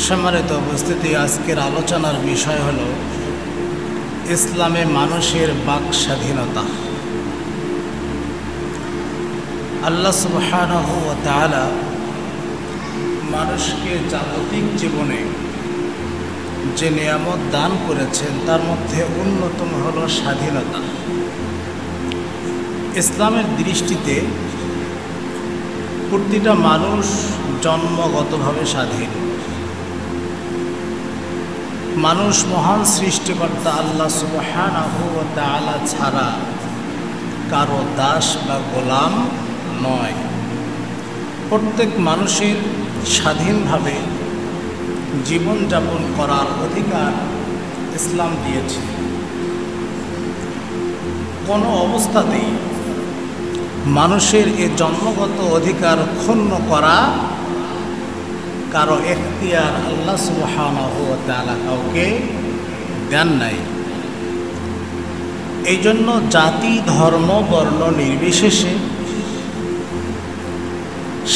সম্মানিত উপস্থিতি, আজকের আলোচনার বিষয় হল ইসলামে মানুষের বাক স্বাধীনতা। আল্লাহ সুবহানাহু ওয়া তাআলা মানুষকে জাগতিক জীবনে যে নিয়ামত দান করেছেন তার মধ্যে অন্যতম হল স্বাধীনতা। ইসলামের দৃষ্টিতে প্রতিটা মানুষ জন্মগতভাবে স্বাধীন। মানুষ মহান সৃষ্টিকর্তা আল্লাহ সুবহানাহু ওয়া তাআলা ছাড়া কারো দাস বা গোলাম নয়। প্রত্যেক মানুষের স্বাধীনভাবে জীবনযাপন করার অধিকার ইসলাম দিয়েছে। কোনো অবস্থাতেই মানুষের এ জন্মগত অধিকার ক্ষুণ্ণ করা কারো এখতিয়ার আল্লাহ সুবহানাহু ওয়া তাআলা কাউকে দেন নাই। এই জন্য জাতি, ধর্ম, বর্ণ নির্বিশেষে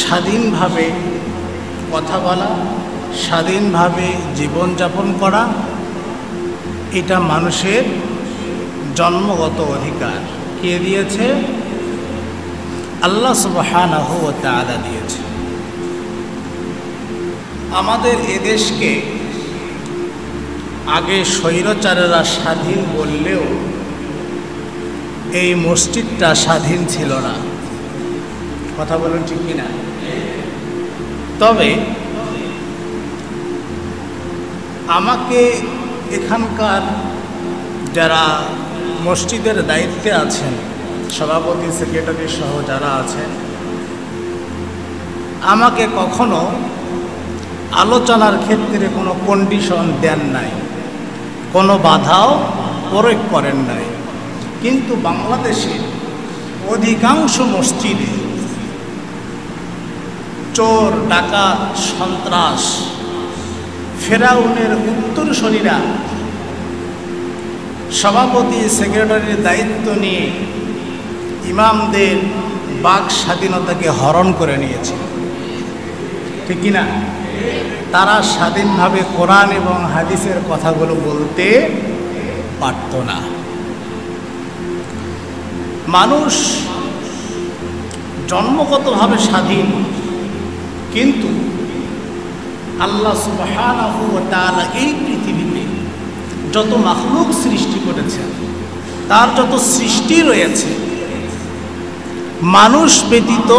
স্বাধীনভাবে কথা বলা, স্বাধীনভাবে জীবনযাপন করা এটা মানুষের জন্মগত অধিকার। কে দিয়েছে? আল্লাহ সুবহানাহু ওয়া তাআলা দিয়েছে। আমাদের এদেশকে আগে স্বৈরাচারেরা স্বাধীন বললেও এই মসজিদটা স্বাধীন ছিল না। কথা বলুন ঠিক কিনা? তবে আমাকে এখানকার যারা মসজিদের দায়িত্বে আছেন, সভাপতি, সেক্রেটারি সহ যারা আছেন, আমাকে কখনো আলোচনার ক্ষেত্রে কোনো কন্ডিশন দেন নাই, কোনো বাধাও প্রয়োগ করেন নাই। কিন্তু বাংলাদেশের অধিকাংশ মসজিদে চোর, ডাকাত, সন্ত্রাস, ফেরাউনের উত্তরসূরিরা সভাপতি, সেক্রেটারির দায়িত্ব নিয়ে ইমামদের বাক স্বাধীনতাকে হরণ করে নিয়েছে। ঠিক কিনা? তারা স্বাধীনভাবে কোরআন এবং হাদিসের কথাগুলো বলতে পারত না। মানুষ জন্মগতভাবে স্বাধীন, কিন্তু আল্লাহ সুবহানাহু ওয়া তাআলা এই পৃথিবীতে যত মাখলুক সৃষ্টি করেছেন, তার যত সৃষ্টি রয়েছে, মানুষ ব্যতীত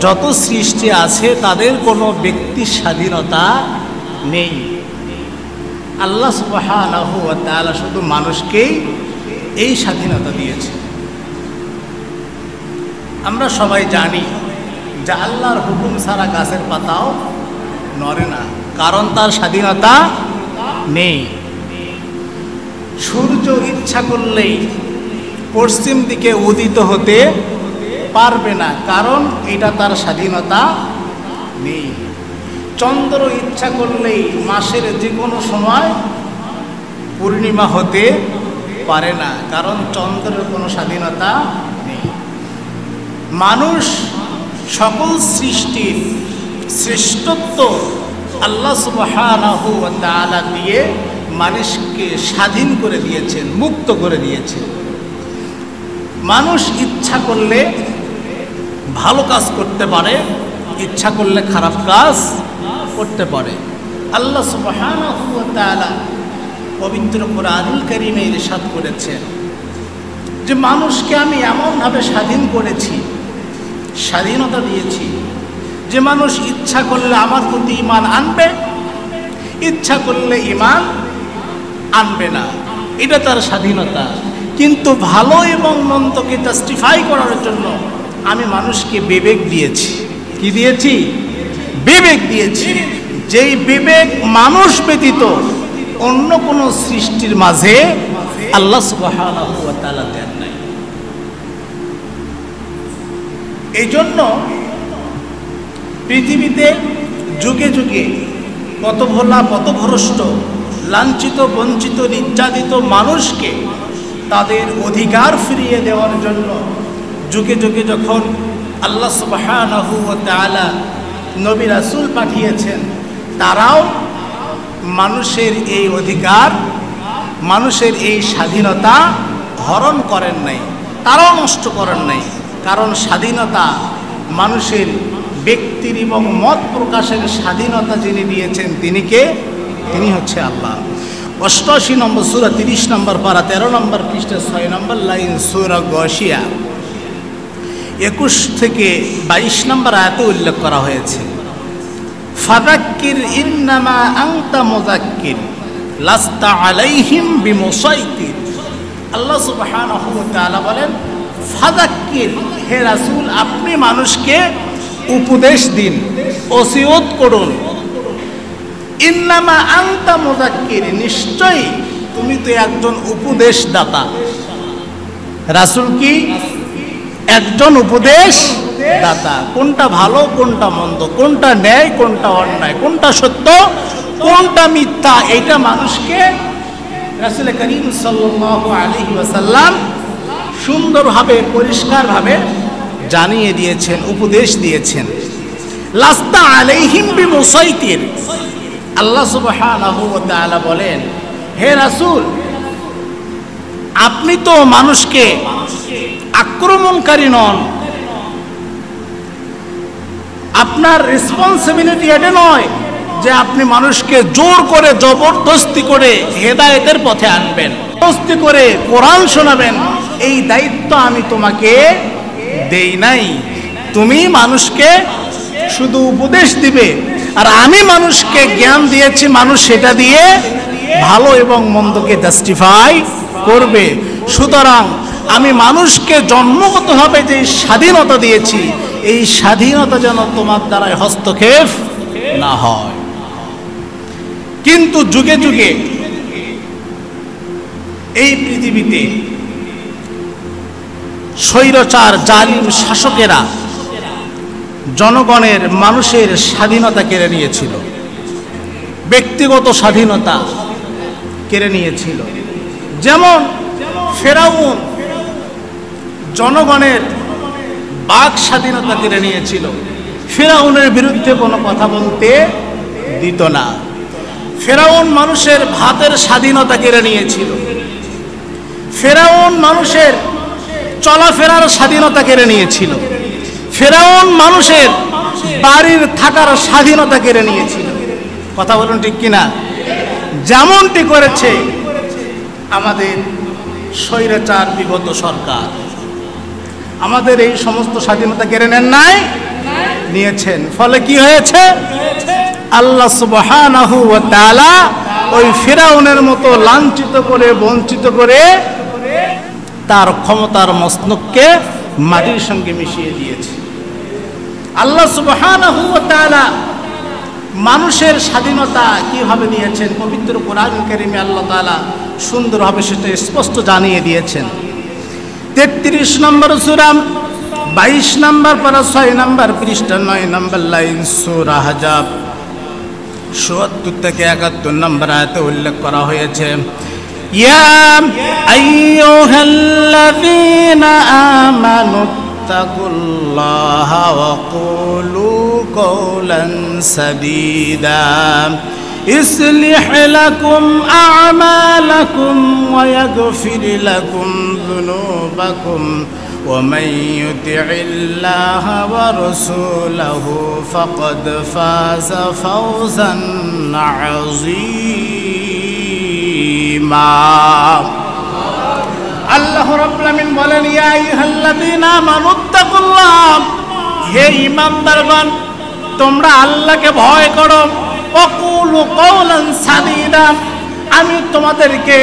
যত সৃষ্টি আছে তাদের কোনো ব্যক্তির স্বাধীনতা নেই। আল্লাহ সুবহানাহু ওয়া তাআলা শুধু মানুষকেই এই স্বাধীনতা দিয়েছে। আমরা সবাই জানি যে আল্লাহর হুকুম ছাড়া গাছের পাতাও নড়ে না, কারণ তার স্বাধীনতা নেই। সূর্য ইচ্ছা করলেই পশ্চিম দিকে উদিত হতে পারবে না, কারণ এটা তার স্বাধীনতা নেই। চন্দ্র ইচ্ছা করলেই মাসের যে কোনো সময় পূর্ণিমা হতে পারে না, কারণ চন্দ্রের কোনো স্বাধীনতা নেই। মানুষ সকল সৃষ্টির শ্রেষ্ঠত্ব আল্লাহ সুবহানাহু ওয়া তাআলা দিয়ে মানুষকে স্বাধীন করে দিয়েছেন, মুক্ত করে দিয়েছেন। মানুষ ইচ্ছা করলে ভালো কাজ করতে পারে, ইচ্ছা করলে খারাপ কাজ করতে পারে। আল্লাহ সুবহানাহু ওয়া তাআলা পবিত্র কোরআনুল কারীমে ইরশাদ করেছেন যে মানুষকে আমি এমনভাবে স্বাধীন করেছি, স্বাধীনতা দিয়েছি যে মানুষ ইচ্ছা করলে আমার প্রতি ঈমান আনবে, ইচ্ছা করলে ঈমান আনবে না। এটা তার স্বাধীনতা। কিন্তু ভালো এবং মন্দকে জাস্টিফাই করার জন্য আমি মানুষকে বিবেক দিয়েছি। কি দিয়েছি? বিবেক দিয়েছি। যেই বিবেক মানুষ ব্যতীত অন্য কোনো সৃষ্টির মাঝে আল্লাহ সুবহানাহু ওয়া তাআলা দেন নাই। এই জন্য পৃথিবীতে যুগে যুগে পথভোলা, পথভ্রষ্ট, লাঞ্ছিত, বঞ্চিত, নির্যাতিত মানুষকে তাদের অধিকার ফিরিয়ে দেওয়ার জন্য যুগে যুগে যখন আল্লাহ সুবহানাহু ওয়া তাআলা নবী রাসূল পাঠিয়েছেন, তারাও মানুষের এই অধিকার, মানুষের এই স্বাধীনতা হরণ করেন নাই, তারাও নষ্ট করেন নাই। কারণ স্বাধীনতা মানুষের ব্যক্তির এবং মত প্রকাশের স্বাধীনতা যিনি দিয়েছেন তিনি কে? তিনি হচ্ছে আল্লাহ। 88 নম্বর সূরা 30 নম্বর পারা 13 নম্বর পৃষ্ঠা 6 নম্বর লাইন সূরা গাশিয়া 21 থেকে 22 নম্বর আয়াতে উল্লেখ করা হয়েছে, ফাযাক্কির ইন্নামা আনতা মুযাক্কির লাস্তা আলাইহিম বিমুসাইতির। আল্লাহ সুবহানাহু ওয়া তাআলা বলেন, ফাযাক্কির, হে রাসূল আপনি মানুষকে উপদেশ দিন, ওসিয়ত করুন। ইন্নামা আনতা মুযাক্কির, নিশ্চয়ই তুমি তো একজন উপদেশদাতা। রাসূল কি? একজন উপদেশ দাতা। কোনটা ভালো কোনটা মন্দ, কোনটা ন্যায় কোনটা অন্যায়, কোনটা সত্য কোনটা মিথ্যা, এটা মানুষকে রাসূল করিম সাল্লাল্লাহু আলাইহি ওয়াসাল্লাম সুন্দরভাবে পরিষ্কারভাবে জানিয়ে দিয়েছেন, উপদেশ দিয়েছেন। লাস্তা আলাইহিম বিমুসাইতির, আল্লাহ সুবহানাহু ওয়া তাআলা বলেন, হে রাসূল আপনি তো মানুষকে আক্রমণকারী নন। আপনার রেসপন্সিবিলিটি এটা নয় যে আপনি মানুষকে জোর করে জবরদস্তি করে হেদায়েতের পথে আনবেন, জবরদস্তি করে কোরআন শোনাবেন, এই দায়িত্ব আমি তোমাকে দেই নাই। তুমি মানুষকে শুধু উপদেশ দিবে, আর আমি মানুষকে জ্ঞান দিয়েছি, মানুষ সেটা দিয়ে ভালো এবং মন্দকে জাস্টিফাই করবে। সুতরাং আমি মানুষকে জন্মগতভাবে যে স্বাধীনতা দিয়েছি, এই স্বাধীনতা যেন তোমার দ্বারাই হস্তক্ষেপ না হয়। কিন্তু যুগে যুগে এই পৃথিবীতে স্বৈরাচার জালিম শাসকেরা জনগণের, মানুষের স্বাধীনতা কেড়ে নিয়েছিল, ব্যক্তিগত স্বাধীনতা কেড়ে নিয়েছিল। যেমন ফেরাউন জনগণের বাক স্বাধীনতা কেড়ে নিয়েছিল, ফেরাউনের বিরুদ্ধে কোনো কথা বলতে দিত না। ফেরাউন মানুষের ভাতের স্বাধীনতা কেড়ে নিয়েছিল, ফেরাউন মানুষের চলাফেরার স্বাধীনতা কেড়ে নিয়েছিল, ফেরাউন মানুষের বাড়ির থাকার স্বাধীনতা কেড়ে নিয়েছিল। কথা বলুন ঠিক কিনা? যেমনটি করেছে আমাদের স্বৈরাচার বিগত সরকার, আমাদের এই সমস্ত স্বাধীনতা কেড়ে নেন নাই, নিয়েছেন। ফলে কি হয়েছে? আল্লাহ সুবহানাহু ওয়া তাআলা ওই ফিরাউনের মতো লাঞ্ছিত করে, বঞ্চিত করে তার ক্ষমতার মসনদকে মাটির সঙ্গে মিশিয়ে দিয়েছে। আল্লাহ সুবহানাহু ওয়া তাআলা মানুষের স্বাধীনতা কিভাবে দিয়েছেন, পবিত্র কোরআন কারীমে আল্লাহ তাআলা সুন্দরভাবে সেটা স্পষ্ট জানিয়ে দিয়েছেন। 33 নম্বর সূরা 22 নম্বর পারা 6 নম্বর পৃষ্ঠা 9 নম্বর লাইন সূরা আহজাব ৭৪ থেকে ৭১ নম্বর আয়াতে উল্লেখ করা হয়েছে, ইয়া আইয়ুহাল্লাযীনা আমানু তাকুল্লাহা ওয়া কুলু কওলান সাদীদা يصلح لكم أعمالكم ويغفر لكم ذنوبكم ومن يطع الله ورسوله فقد فاز فوزا عظيما। আল্লাহ রাব্বুল আলামিন বলেন, ইয়া আইয়ুহাল্লাযীনা আমানুত্তাকুল্লাহ, হে ঈমানদারগণ তোমরা আল্লাহকে ভয় করো। ওয়াকুলু কওলান সাদীদা, আমি তোমাদেরকে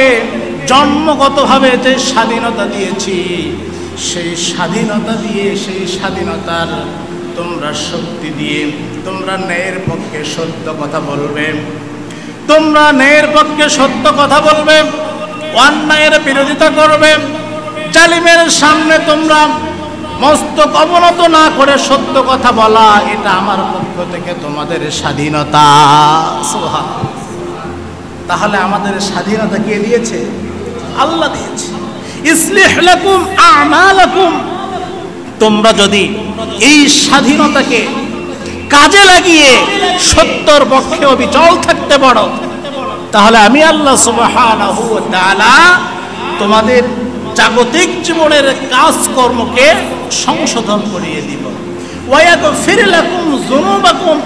জন্মগতভাবে যে স্বাধীনতা দিয়েছি, সেই স্বাধীনতা দিয়ে, সেই স্বাধীনতার তোমরা শক্তি দিয়ে তোমরা ন্যায়ের পক্ষে সত্য কথা বলবে, তোমরা ন্যায়ের পক্ষে সত্য কথা বলবে, অন্যায়ের বিরোধিতা করবে, জালিমের সামনে তোমরা মস্তক অবনত না করে সত্য কথা বলা, এটা আমার পক্ষ থেকে তোমাদের স্বাধীনতা। সুবহানাল্লাহ। তাহলে আমাদের স্বাধীনতা কে দিয়েছে? আল্লাহ দিয়েছে। ইসলিহ লাকুম আমালাকুম, তোমরা যদি এই স্বাধীনতাকে কাজে লাগিয়ে সত্যর পক্ষে অবিচল থাকতে পারো, তাহলে আমি আল্লাহ সুবহানাহু ওয়া তাআলা তোমাদের জাগতিক জীবনের কাজকর্মকে সংশোধন করিয়ে দিব। ওয়া ইয়াগফির লাকুম যুনুবাকুম,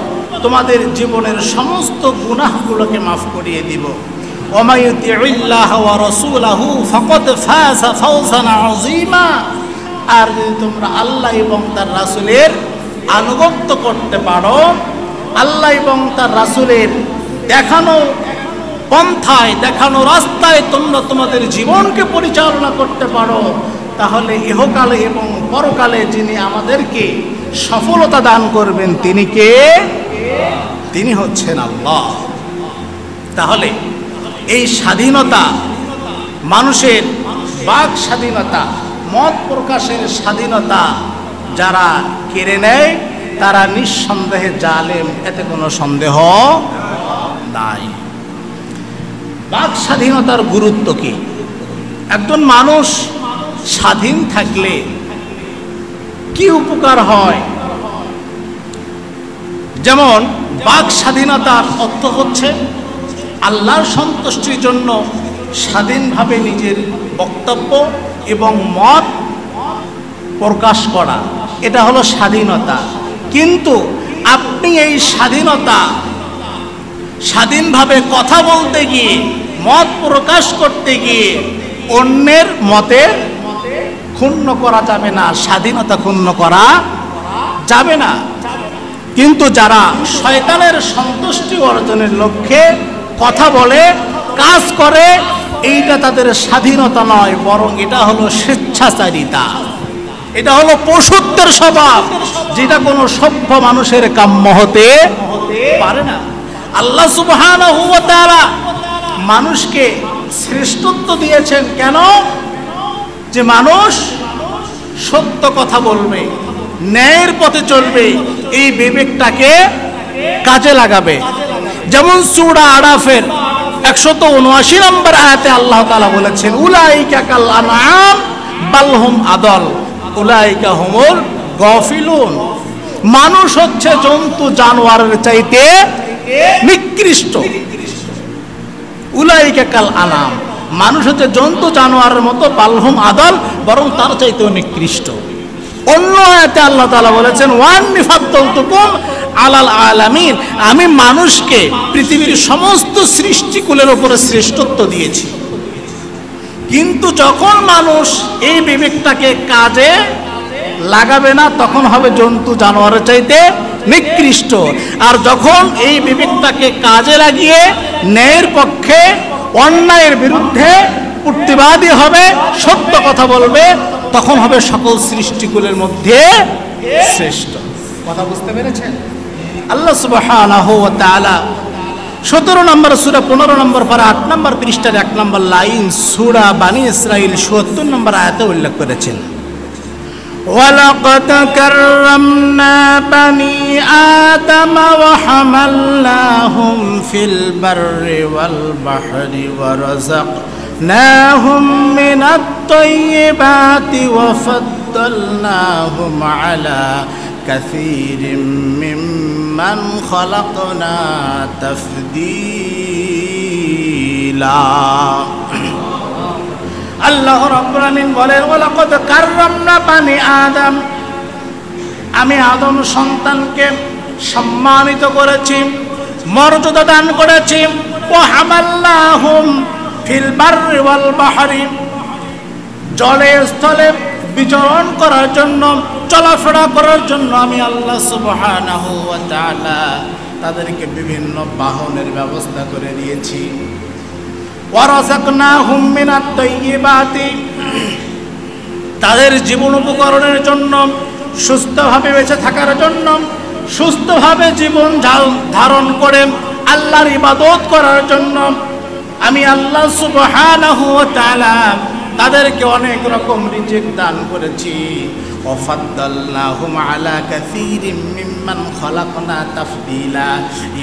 তোমাদের জীবনের সমস্ত গুনাহগুলোকে মাফ করিয়ে দিব। ওয়া মা ইউতিউল্লাহ ওয়া রাসূলাহু ফাকাদ ফাযা ফাওজান আযীমা, আর যদি তোমরা আল্লাহ এবং তার রাসূলের আনুগত্য করতে পারো, আল্লাহ এবং তার রাসূলের দেখানো পন্থায়, দেখানো রাস্তায় তোমরা তোমাদের জীবনকে পরিচালনা করতে পারো, তাহলে ইহকালে এবং পরকালে যিনি আমাদেরকে সফলতা দান করবেন তিনি কে? তিনি হচ্ছেন আল্লাহ। তাহলে এই স্বাধীনতা, মানুষের বাক স্বাধীনতা, মত প্রকাশের স্বাধীনতা যারা কেড়ে নেয় তারা নিঃসন্দেহে জালেম, এতে কোনো সন্দেহ নাই। বাক স্বাধীনতার গুরুত্ব কি? একজন মানুষ স্বাধীন থাকলে কি উপকার হয়? যেমন বাক স্বাধীনতার অর্থ হচ্ছে আল্লাহর সন্তুষ্টির জন্য স্বাধীনভাবে নিজের বক্তব্য এবং মত প্রকাশ করা, এটা হলো স্বাধীনতা। কিন্তু আপনি এই স্বাধীনভাবে কথা বলতে গিয়ে, মত প্রকাশ করতে গিয়ে অন্যের মতে ক্ষুণ্ণ করা যাবে না, স্বাধীনতা ক্ষুণ্ণ করা যাবে না। কিন্তু যারা শয়তানের সন্তুষ্টি অর্জনের লক্ষ্যে কথা বলে, কাজ করে, এইটা তাদের স্বাধীনতা নয়, বরং এটা হলো স্বেচ্ছাচারিতা, এটা হলো পশুত্বের স্বভাব, যেটা কোনো সভ্য মানুষের কাম্য হতে পারে না। আল্লাহ সুবহানাহু ওয়া তাআলা মানুষকে শ্রেষ্ঠত্ব দিয়েছেন কেন? যে মানুষ সত্য কথা বলবে, ন্যায়ের পথে চলবে, এই বিবেকটাকে কাজে লাগাবে। যেমন সূরা আরাফের 179 নম্বর আয়াতে আল্লাহ তাআলা বলেছেন, উলাইকা কাল আনআম বাল হুম আদল উলাইকা হুমুল গাফিলুন। মানুষ হচ্ছে জন্তু জানোয়ারের চাইতে নিকৃষ্ট। উলাইকা কাল আনাম, মানুষ হচ্ছে জন্তু জানোয়ারের মতো, বালহুম আদল, বরং তার চাইতেও নিকৃষ্ট। অন্য আয়াতে আল্লাহ তাআলা বলেছেন, ওয়ান্নি ফাদ্দালতুকুম আলাল আলামিন, আমি মানুষকে পৃথিবীর সমস্ত সৃষ্টিকুলের উপরে শ্রেষ্ঠত্ব দিয়েছি। কিন্তু যখন মানুষ এই বিবেকটাকে কাজে লাগাবে না, তখন হবে জন্তু জানোয়ারের চাইতে নিকৃষ্ট। আর যখন এই বিবেকটাকে কাজে লাগিয়ে ন্যায়ের পক্ষে, অন্যায়ের বিরুদ্ধে প্রতিবাদী হবে, সত্য কথা বলবে, তখন হবে সকল সৃষ্টিকুলের মধ্যে শ্রেষ্ঠ। কথা বুঝতে পেরেছেন? আল্লাহ সুবহানাহু ওয়া তাআলা 17 নম্বর সূরা 15 নম্বর পারা 8 নম্বর পৃষ্ঠার 1 নম্বর লাইন সূরা বানি ইসরাইল 77 নম্বর আয়াতে উল্লেখ করেছেন, ওয়ালাকাদ কাররামনা বানি আদম ওয়া হামালনাহুম ফিল বাররি ওয়াল বাহরি ওয়া রাযাকনাহুম মিনাত তাইয়্যিবাতি ওয়া ফাদ্দালনাহুম আলা কাসীরিম মিম্মান খালাকনা তাফদীলা। আল্লাহ রাব্বুল আলামিন বলেন, ওয়ালাকাদ কাররামনা বানি আদম, আমি আদম সন্তানকে সম্মানিত করেছি, মর্যাদা দান করেছি। ওয়া হামালনাহুম ফিল বাররি ওয়াল বাহরি, জলে স্থলে বিচরণ করার জন্য, চলাফেরা করার জন্য আমি আল্লাহ সুবহানাহু ওয়া তাআলা তাদেরকে বিভিন্ন বাহনের ব্যবস্থা করে দিয়েছি। ওয়া রাযাকনাহুম মিনাত তাইয়্যিবাতি, তাদের জীবন উপকরণের জন্য, সুস্থভাবে বেঁচে থাকার জন্য, সুস্থভাবে জীবন ধারণ করে আল্লাহর ইবাদত করার জন্য আমি আল্লাহ সুবহানাহু ওয়া তাআলা তাদেরকে অনেক রকম রিজিক দান করেছি। ওয়াফাদ্দালনাহুম আলা কাসীরিম মিম্মান খালাকনা তাফদীলা,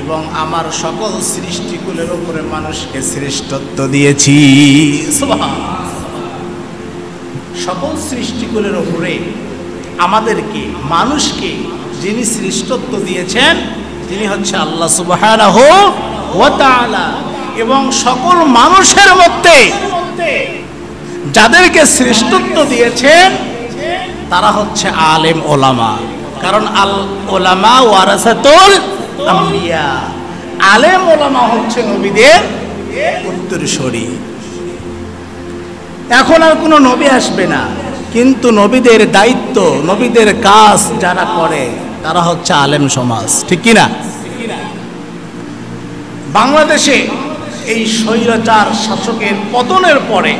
এবং আমার সকল সৃষ্টিকুলের উপরে মানুষকে শ্রেষ্ঠত্ব দিয়েছি। সুবহানাল্লাহ। সকল সৃষ্টিকুলের উপরে আমাদেরকে, মানুষকে যিনি শ্রেষ্ঠত্ব দিয়েছেন তিনি হচ্ছে আল্লাহ সুবহানাহু ওয়া তাআলা। এবং সকল মানুষের মধ্যে যাদেরকে শ্রেষ্ঠত্ব দিয়েছেন তারা হচ্ছে আলেম ওলামা। কারণ আল ওলামা ওয়ারাসাতুল আম্বিয়া, আলেম ওলামা হচ্ছে নবীদের উত্তরসূরি। এখন আর কোনো নবী আসবে না, কিন্তু নবীদের দায়িত্ব, নবীদের কাজ যারা করে তারা হচ্ছে আলেম সমাজ, ঠিক কিনা? বাংলাদেশে এই স্বৈরাচার শাসকের পতনের পরে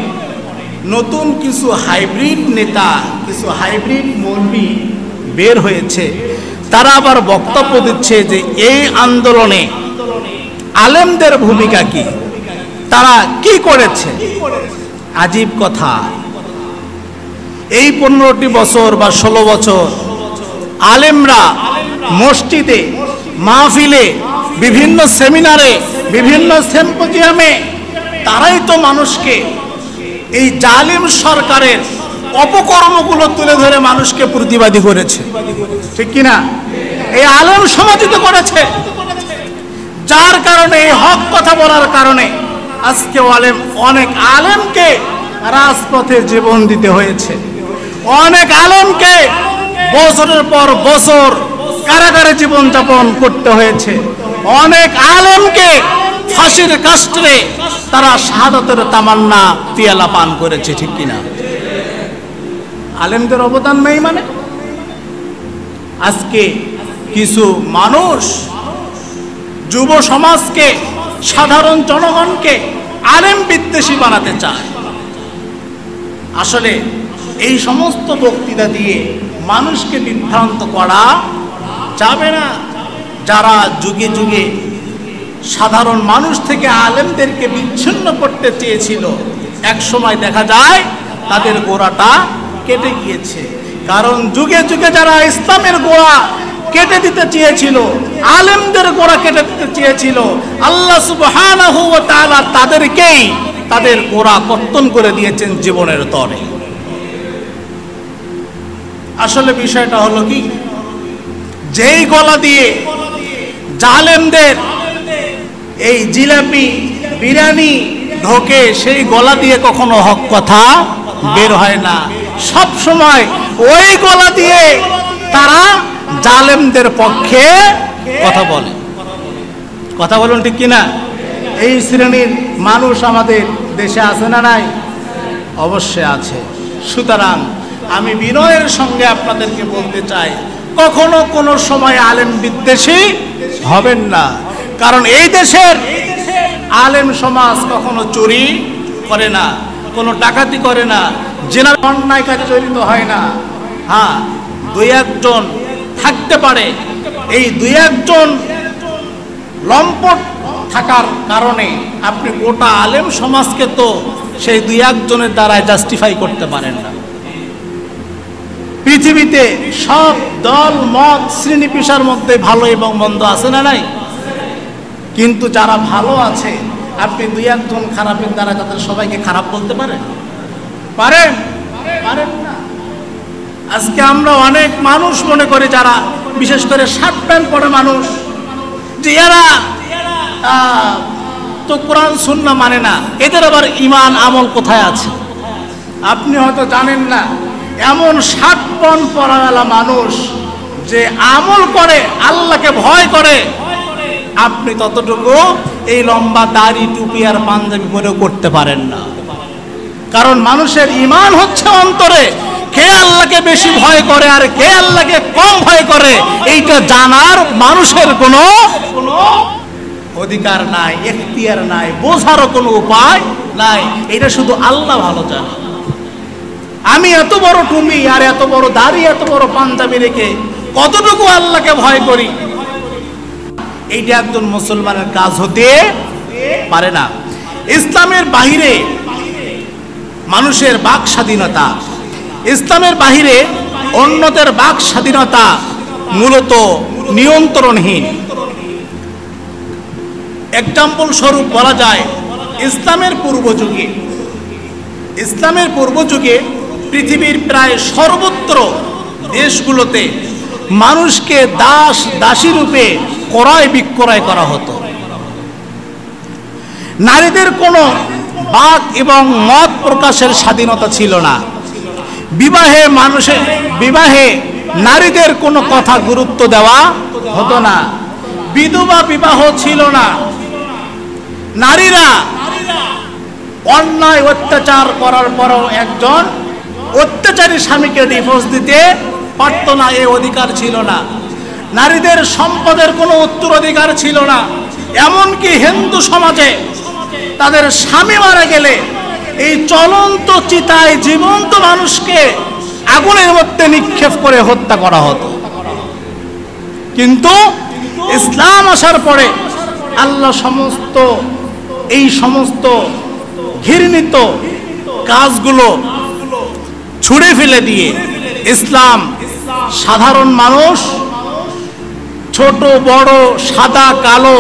নতুন কিছু হাইব্রিড নেতা, কিছু হাইব্রিড মৌলবি বের হয়েছে। তারা আবার বক্তব্য দিচ্ছে যে এই আন্দোলনে আলেমদের ভূমিকা কি, তারা কি করেছে। আজীব কথা, এই 15টি বছর বা 16 বছর আলেমরা মসজিদে, মাহফিলে, বিভিন্ন সেমিনারে, বিভিন্ন সিম্পোজিয়ামে তারাই তো মানুষকে এই জালিম সরকারের অপকর্মগুলো তুলে ধরে মানুষকে প্রতিবাদী করেছে, ঠিক কিনা? এই আলেম সমাজিত করেছে, যার কারণে এই হক কথা বলার কারণে আজকে অনেক আলেমকে রাজপথে জীবন দিতে হয়েছে, অনেক আলেমকে বছরের পর বছর কারাগারে জীবনযাপন করতে হয়েছে, অনেক আলেমকে ফাঁসির কাস্টে তারা শাহাদাতের তামান্না পিয়ালা পান করেছে, ঠিক কিনা? আলেমদের অবদান নেই মানে? আজকে কিছু মানুষ যুব সমাজকে, সাধারণ জনগণকে আলেম বিদ্বেষী বানাতে চায়। আসলে এই সমস্ত বক্তৃতা দিয়ে মানুষকে বিভ্রান্ত করা যাবে না। যারা যুগে যুগে সাধারণ মানুষ থেকে আলেমদেরকে বিচ্ছিন্ন করতে চেয়েছিল, এক সময় দেখা যায় তাদের গোড়াটা কেটে গিয়েছে। কারণ যুগে যুগে যারা ইসলামের গোড়া কেটে দিতে চেয়েছিল, আলেমদের গোড়া কেটে দিতে চেয়েছিল, আল্লাহ সুবহানাহু ওয়া তাআলা তাদেরকেই তাদের গোড়া কর্তন করে দিয়েছেন জীবনের তরে। আসলে বিষয়টা হলো কি, যেই গলা দিয়ে জালেমদের এই জিলাপি বিরিয়ানি ঢোকে, সেই গলা দিয়ে কখনো হক কথা বের হয় না। সব সময় ওই গলা দিয়ে তারা জালেমদের পক্ষে কথা বলে। কথা বলুন, ঠিক কিনা? এই শ্রেণীর মানুষ আমাদের দেশে আছে না নাই? অবশ্যই আছে। সুতরাং আমি বিনয়ের সঙ্গে আপনাদেরকে বলতে চাই, কখনো কোনো সময় আলেম বিদ্বেষী হবেন না। কারণ এই দেশের আলেম সমাজ কখনো চুরি করে না, কোনো ডাকাতি করে না, জেনার অন্যায় কাজে জড়িত হয় না। হ্যাঁ, দুই একজন থাকতে পারে, এই দুই একজন লম্পট থাকার কারণে আপনি গোটা আলেম সমাজকে তো সেই দুই একজনের দ্বারা জাস্টিফাই করতে পারেন না। পৃথিবীতে সব দল মত শ্রেণী পেশার মধ্যে ভালো এবং মন্দ আছে না নাই? কিন্তু যারা ভালো আছে, আপনি দুই একজন খারাপের দ্বারা তাদের সবাইকে খারাপ বলতে পারেন? পারেন? পারেন না। আজকে আমরা অনেক মানুষ মনে করে, যারা বিশেষ করে শার্ট প্যান্ট পরে মানুষ, যে এরা তো কোরআন সুন্নাহ মানে না, এদের আবার ঈমান আমল কোথায় আছে? আপনি হয়তো জানেন না, এমন শার্ট প্যান্ট পরাওয়ালা মানুষ যে আমল করে, আল্লাহকে ভয় করে, আপনি ততটুকু এই লম্বা দাড়ি টুপি আর পাঞ্জাবি পরেও করতে পারেন না। কারণ মানুষের ঈমান হচ্ছে অন্তরে। কে আল্লাহকে বেশি ভয় করে আর কে আল্লাহকে কম ভয় করে, এইটা জানার মানুষের কোনো অধিকার নাই, এখতিয়ার নাই, বোঝারও কোনো উপায় নাই। এটা শুধু আল্লাহ ভালো জানে। আমি এত বড় টুপি আর এত বড় দাড়ি, এত বড় পাঞ্জাবি রেখে কতটুকু আল্লাহকে ভয় করি, এইটা একজন মুসলমানের কাজ হতে পারে না। ইসলামের বাহিরে মানুষের বাক স্বাধীনতা, ইসলামের বাহিরে অন্যদের বাক স্বাধীনতা মূলত নিয়ন্ত্রণহীন। এক্সাম্পল স্বরূপ বলা যায়, ইসলামের পূর্ব যুগে পৃথিবীর প্রায় সর্বত্র দেশগুলোতে মানুষকে দাস দাসী রূপে ক্রয় বিক্রয় করা হতো। নারীদের কোনো বাক এবং মত প্রকাশের স্বাধীনতা ছিল না। বিবাহে নারীদের কোনো কথা গুরুত্ব দেওয়া হতো না। বিধবা বিবাহ ছিল না। নারীরা অন্যায় অত্যাচার করার পরও একজন অত্যাচারী স্বামীকে ডিভোর্স দিতে পারত না, এই অধিকার ছিল না। নারীদের সম্পদের কোনো উত্তরাধিকার ছিল না। এমনকি হিন্দু সমাজে তাদের স্বামী মারা গেলে এই চলন্ত চিতায় জীবন্ত মানুষকে আগুনের মধ্যে নিক্ষেপ করে হত্যা করা হতো। কিন্তু ইসলাম আসার পরে আল্লাহ এই সমস্ত ঘৃণিত কাজগুলো ছুঁড়ে ফেলে দিয়ে ইসলাম সাধারণ মানুষ, ছোট বড়, সাদা কালো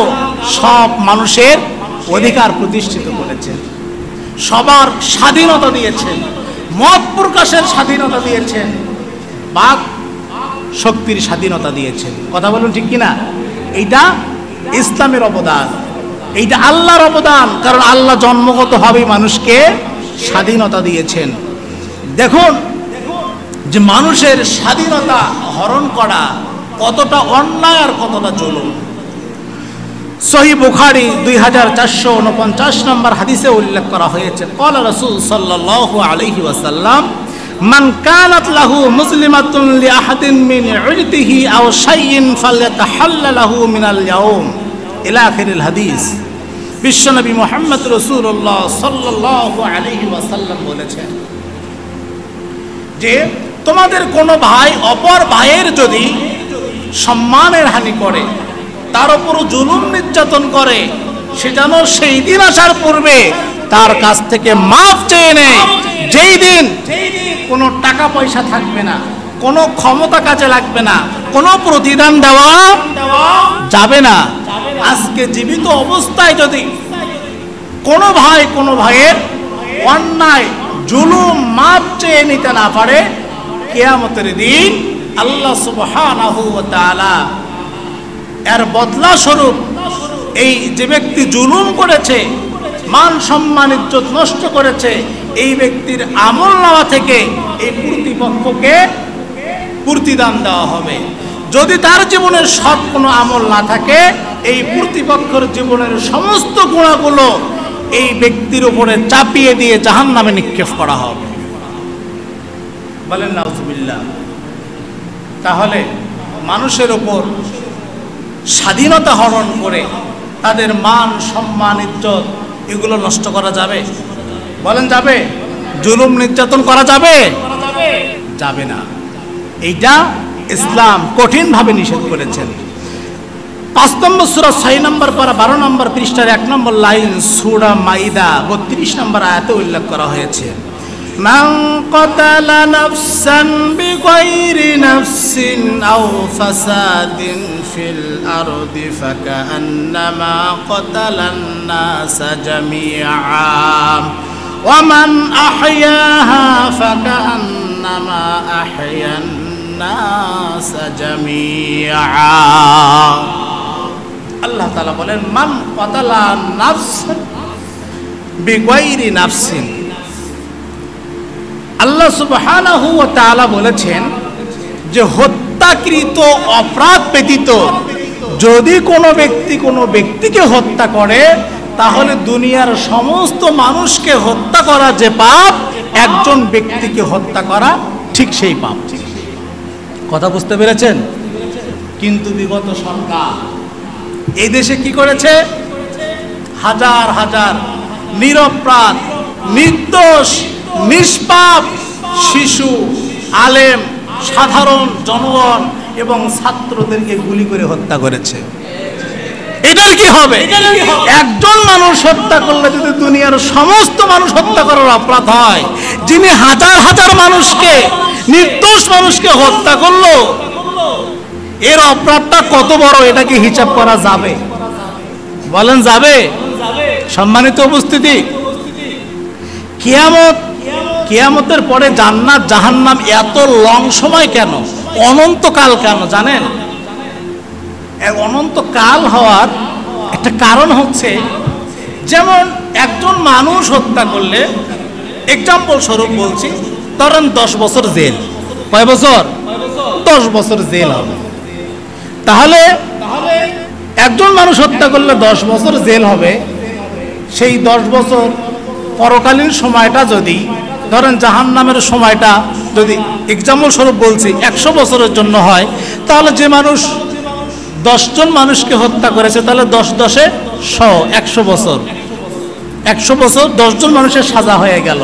সব মানুষের অধিকার প্রতিষ্ঠিত করেছেন। সবার স্বাধীনতা দিয়েছেন, মত প্রকাশের স্বাধীনতা দিয়েছেন, বাক শক্তির স্বাধীনতা দিয়েছেন। কথা বলুন ঠিক কিনা? এইটা ইসলামের অবদান, এইটা আল্লাহর অবদান। কারণ আল্লাহ জন্মগতভাবেই মানুষকে স্বাধীনতা দিয়েছেন। দেখুন যে মানুষের স্বাধীনতা হরণ করা কতটা অন্যায় আর কতটা জুলুম। সহিহ বুখারী 2449 নম্বর হাদিসে উল্লেখ করা হয়েছে, ক্বালা রাসূল সাল্লাল্লাহু আলাইহি ওয়াসাল্লাম, মান কানাত লাহু মুসলিমাতুন লিআহাদিন মিন ইরদিহি আও শাইইন ফালয়াতাহাল্লাহু মিনাল ইয়াউম ইলা আখিরিল হাদিস। বিশ্বনবী মুহাম্মদ রাসূলুল্লাহ সাল্লাল্লাহু আলাইহি ওয়াসাল্লাম বলেছেন যে তোমাদের কোনো ভাই অপর ভাইয়ের যদি সম্মানের হানি করে, তার উপর জুলুম নির্যাতন করে, সে যেন সেই দিন আসার পূর্বে তার কাছ থেকে মাফ চেয়ে নেয়, যেই দিন কোনো টাকা পয়সা থাকবে না, কোনো ক্ষমতা কাজে লাগবে না, কোনো প্রতিদান দেওয়া যাবে না। আজকে জীবিত অবস্থায় যদি কোনো ভাই কোনো ভাইয়ের অন্যায় জুলুম মাফ চেয়ে নিতে না পারে, কিয়ামতের দিন আল্লাহ সুবহানাহু ওয়া তাআলা এর বদলা স্বরূপ এই যে ব্যক্তি জুলুম করেছে, মান সম্মান ইজ্জত নষ্ট করেছে, এই ব্যক্তির আমলনামা থেকে এই প্রতিপক্ষকে প্রতিদান দেওয়া হবে। যদি তার জীবনের সৎ কোনো আমল না থাকে, এই প্রতিপক্ষের জীবনের সমস্ত গুণাগুলো এই ব্যক্তির উপরে চাপিয়ে দিয়ে জাহান্নামে নিক্ষেপ করা হবে। বলেন নাউজুবিল্লাহ। তাহলে মানুষের উপর স্বাধীনতা হরণ করে তাদের মান সম্মান ইজ্জত এগুলো নষ্ট করা যাবে? বলেন যাবে? জুলুম নির্যাতন করা যাবে? যাবে না। এইটা ইসলাম কঠিনভাবে নিষেধ করেছেন। 5 নম্বর সূরা 6 নম্বর পারা 12 নম্বর পৃষ্ঠার 1 নম্বর লাইন সূরা মাইদা 32 নম্বর আয়াতে উল্লেখ করা হয়েছে, মান কাতালা নাফসান বিগাইরি নাফসিন আও ফাসাদিন ফিল আরদি ফাকান্নামা কাতালান নাসা জামিআ ওয়া মান আহইয়াহা ফাকান্নামা আহইয়ান নাসা জামিআ। আল্লাহ তাআলা বলেন, মান কাতালা নাফসান বিগাইরি নাফসিন। আল্লাহ সুবহানাহু ওয়া তাআলা বলেছেন যে হত্যাকৃত অপরাধ ব্যতীত যদি কোনো ব্যক্তি কোনো ব্যক্তিকে হত্যা করে, তাহলে দুনিয়ার সমস্ত মানুষকে হত্যা করা যে পাপ, একজন ব্যক্তিকে হত্যা করা ঠিক সেই পাপ। কথা বুঝতে পেরেছেন? কিন্তু বিগত সরকার এই দেশে কি করেছে? হাজার হাজার নিরপরাধ, নির্দোষ, নিষ্পাপ শিশু, আলেম, সাধারণ জনগণ এবং ছাত্রদেরকে গুলি করে হত্যা করেছে। এটার কি হবে? একজন মানুষ হত্যা করলে যদি দুনিয়ার সমস্ত মানুষ হত্যা করার অপরাধ হয়, যিনি হাজার হাজার মানুষকে, নির্দোষ মানুষকে হত্যা করলো, এর অপরাধটা কত বড়, এটা কি হিসাব করা যাবে? বলেন যাবে? সম্মানিত উপস্থিতি, কিয়ামতের পরে জান্নাত জাহান্নাম এত লং সময় কেন, অনন্তকাল কেন জানেন? অনন্তকাল হওয়ার একটা কারণ হচ্ছে যেমন একজন মানুষ হত্যা করলে, এক্সাম্পল স্বরূপ বলছি, ধরেন 10 বছর জেল। কয় বছর? 10 বছর জেল হবে। তাহলে একজন মানুষ হত্যা করলে 10 বছর জেল হবে। সেই 10 বছর পরকালীন সময়টা যদি ধরেন জাহান্নামের সময়টা যদি এক্সাম্পল স্বরূপ বলছি 100 বছরের জন্য হয়, তাহলে যে মানুষ 10 জন মানুষকে হত্যা করেছে তাহলে 10 10 100, 100 বছর। 100 বছর 10 জন মানুষের সাজা হয়ে গেল।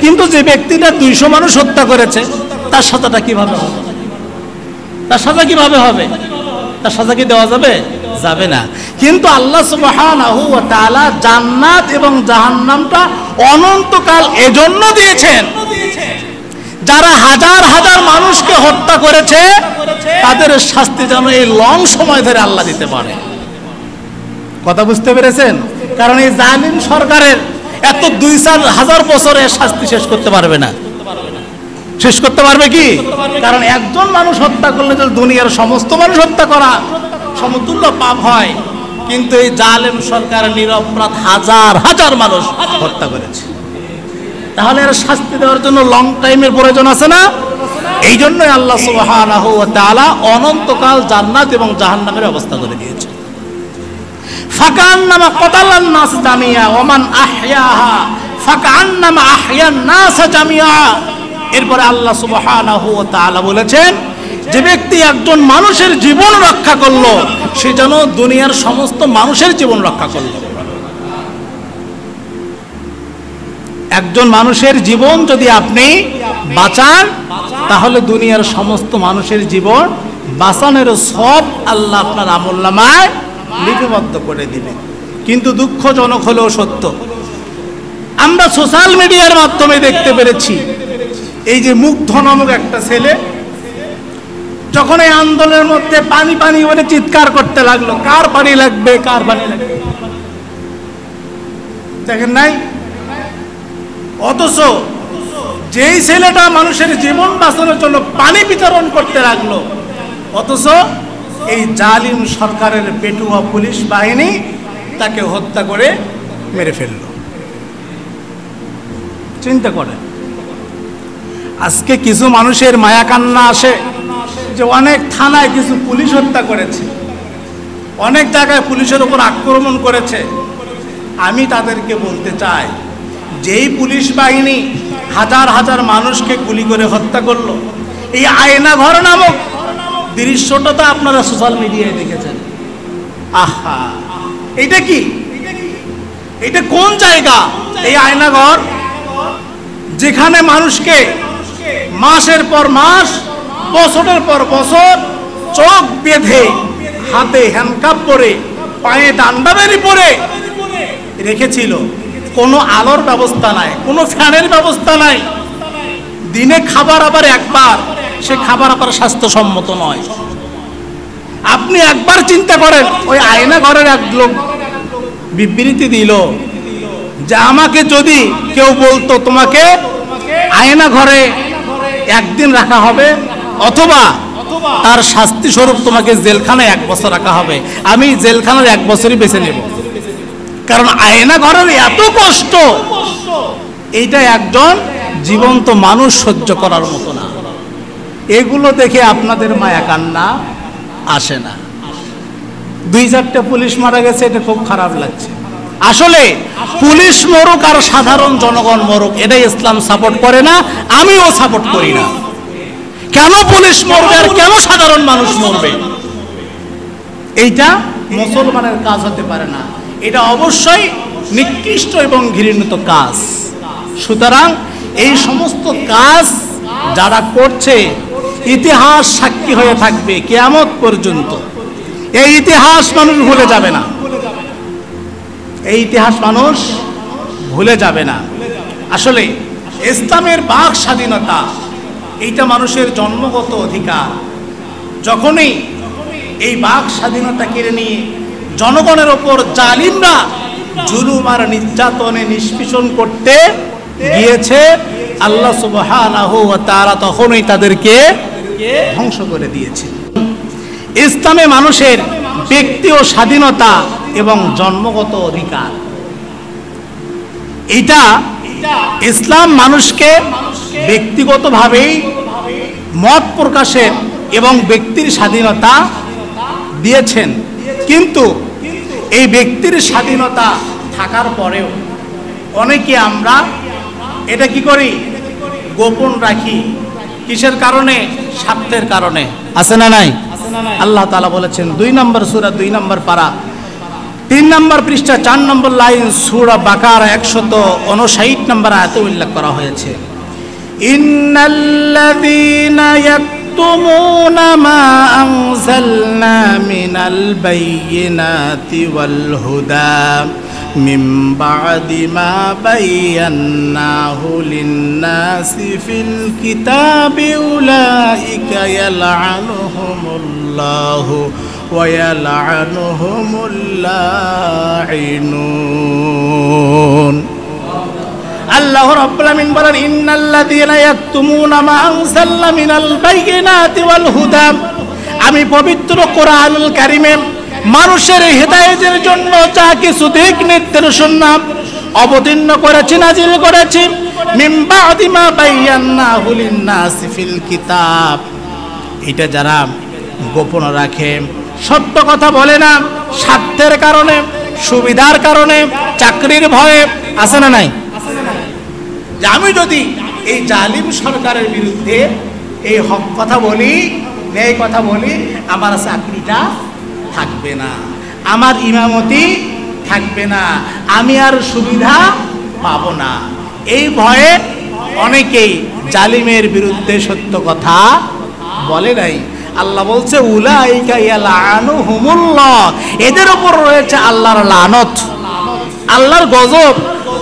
কিন্তু যে ব্যক্তিটা 200 মানুষ হত্যা করেছে তার সাজাটা কিভাবে হবে? তার সাজা কিভাবে হবে? তার সাজা কি দেওয়া যাবে? যাবে না। কিন্তু আল্লাহ সুবহানাহু ওয়া তাআলা জান্নাত এবং জাহান্নামটা অনন্তকাল এজন্য দিয়েছেন, যারা হাজার হাজার মানুষকে হত্যা করেছে তাদের শাস্তি যেন এই লং সময় ধরে আল্লাহ দিতে পারে। কথা বুঝতে পেরেছেন? কারণ এই জালিম সরকারের এত 2-4 হাজার বছরের শাস্তি শেষ করতে পারবে না। শেষ করতে পারবে কি? কারণ একজন মানুষ হত্যা করলে যদি দুনিয়ার সমস্ত মানুষ হত্যা করা সমতুল্য পাপ হয়, কিন্তু এই জালেম সরকার নিরপরাধ হাজার হাজার মানুষ হত্যা করেছে। তাহলে এর শাস্তি দেওয়ার জন্য লং টাইমের প্রয়োজন আছে না? এই জন্যই আল্লাহ সুবহানাহু ওয়া তাআলা অনন্তকাল জান্নাত এবং জাহান্নামের ব্যবস্থা করে দিয়েছে। ফাকান্নামা ক্বাতালান নাস জামিয়া ওয়া মান আহইয়াহা ফাকান্নামা আহইয়ান নাস জামিয়া। এরপরে আল্লাহ সুবহানাহু ওয়া তাআলা বলেছেন, যে ব্যক্তি একজন মানুষের জীবন রক্ষা করলো সে যেন দুনিয়ার সমস্ত মানুষের জীবন রক্ষা করলো। একজন মানুষের জীবন যদি আপনি বাঁচান তাহলে দুনিয়ার সমস্ত মানুষের জীবন বাঁচানোর সব আল্লাহ আপনার আমলনামায় লিপিবদ্ধ করে দিবেন। কিন্তু দুঃখজনক হলেও সত্য, আমরা সোশ্যাল মিডিয়ার মাধ্যমে দেখতে পেরেছি, এই যে মুগ্ধ নামক একটা ছেলে যখন এই আন্দোলনের মধ্যে পানি পানি বলে চিৎকার করতে লাগলো, কার পানি লাগবে, কার পানি লাগবে, দেখেন নাই? অথচ যেই ছেলেটা মানুষের জীবন বাঁচানোর জন্য পানি বিতরণ করতে লাগলো, অথচ এই জালিম সরকারের পেটুয়া পুলিশ বাহিনী তাকে হত্যা করে মেরে ফেলল। চিন্তা করেন, আজকে কিছু মানুষের মায়া কান্না আসে যে অনেক থানায় কিছু পুলিশ হত্যা করেছে, অনেক জায়গায় পুলিশের উপর আক্রমণ করেছে। আমি তাদেরকে বলতে চাই, যেই পুলিশ বাহিনী হাজার হাজার মানুষকে গুলি করে হত্যা করলো, এই আয়নাঘর নামক দৃশ্যটা তো আপনারা সোশ্যাল মিডিয়ায় দেখেছেন। আহা, এটা কি? এটা কোন জায়গা? এই আয়নাঘর, যেখানে মানুষকে মাসের পর মাস, বছরের পর বছর চোখ বেঁধে, হাতে হ্যান্ডকাপ পরে, পায়ে ডান্ডা বেরি পরে রেখেছিল। কোনো আলোর ব্যবস্থা নাই, কোনো ফ্যানের ব্যবস্থা নাই। দিনে খাবার আবার একবার, সে খাবার আবার স্বাস্থ্যসম্মত নয়। আপনি একবার চিন্তা করেন, ওই আয়না ঘরের এক লোক বিবৃতি দিল যে আমাকে যদি কেউ বলতো তোমাকে আয়না ঘরে একদিন রাখা হবে অথবা তার শাস্তি স্বরূপ তোমাকে জেলখানায় 1 বছর রাখা হবে, আমি জেলখানার 1 বছরই বেছে নেব। কারণ আয়না ঘরের এত কষ্ট, এইটা একজন জীবন্ত মানুষ সহ্য করার মতো না। এগুলো দেখে আপনাদের মায়া কান্না আসে না? 2-4টা পুলিশ মারা গেছে, এটা খুব খারাপ লাগছে। আসলে পুলিশ মরুক আর সাধারণ জনগণ মরুক, এটাই ইসলাম সাপোর্ট করে না, আমিও সাপোর্ট করি না। কেন পুলিশ মরবে আর কেন সাধারণ মানুষ মরবে? এইটা মুসলমানের কাজ হতে পারে না। এটা অবশ্যই নিকৃষ্ট এবং ঘৃণিত কাজ। সুতরাং এই সমস্ত কাজ যারা করছে, ইতিহাস সাক্ষী হয়ে থাকবে কিয়ামত পর্যন্ত। এই ইতিহাস মানুষ ভুলে যাবে না, এই ইতিহাস মানুষ ভুলে যাবে না। আসলে ইসলামের বাক স্বাধীনতা, এইটা মানুষের জন্মগত অধিকার। যখনই এই বাক স্বাধীনতা কেড়ে নিয়ে জনগণের ওপর জালিমরা জুলুম আর নির্যাতনে নিষ্পেষণ করতে গিয়েছে, আল্লাহ সুবহানাহু ওয়া তাআলা তখনই তাদেরকে ধ্বংস করে দিয়েছে। ইসলামে মানুষের ব্যক্তি ও স্বাধীনতা এবং জন্মগত অধিকার, এটা ইসলাম মানুষকে ব্যক্তিগতভাবেই মত প্রকাশের এবং ব্যক্তির স্বাধীনতা দিয়েছেন, কিন্তু এই ব্যক্তির স্বাধীনতা থাকার পরেও অনেকে আমরা এটা কি করি, গোপন রাখি। কিসের কারণে? স্বার্থের কারণে। আছে না নাই? আল্লাহ তাআলা বলেছেন 2 নম্বর সূরা 2 নম্বর পারা 3 নম্বর পৃষ্ঠা 4 নম্বর লাইন সূরা বাকারা 159 নম্বর আয়াতে উল্লেখ করা হয়েছে, ইন্নাল্লাযীনা ইয়াকতুমুনা মা আনজালনা মিনাল বায়্যিনাতি ওয়াল হুদা মিন বা'দি মা বায়্যানাহু লিন-নাসি ফিল কিতাবি উলাইকা ইয়ালআনুহুমুল্লাহু ওয়া ইয়ালআনুহুমুল লাঈনুন। আল্লাহ রাব্বুল আলামিন বলেন, ইন্নাল্লাযীনা ইয়াকতুমুনা মা আনজালনা মিনাল বায়্যিনাতি ওয়াল হুদা, আমি পবিত্র কোরআনুল কারীমে মানুষের হেদায়েতের জন্য যা কিছু দিক নির্দেশনা অবতীর্ণ করেছি, নাজিল করেছি, মিন বা'দি মা বায়্যানাহু লিন-নাসি ফিল কিতাব, এটা যারা গোপন রাখে, সত্য কথা বলে না, স্বার্থের কারণে, সুবিধার কারণে, চাকরির ভয়ে, আছে না নাই? যে আমি যদি এই জালিম সরকারের বিরুদ্ধে এই হক কথা বলি, ন্যায় কথা বলি, আমার চাকরিটা থাকবে না, আমার ইমামতি থাকবে না, আমি আর সুবিধা পাবো না, এই ভয়ে অনেকেই জালিমের বিরুদ্ধে সত্য কথা বলে নাই। আল্লাহ বলছে উলাইকা ইয়ালআনুহুমুল্লাহ, এদের উপর রয়েছে আল্লাহর লানত, আল্লাহর গজব,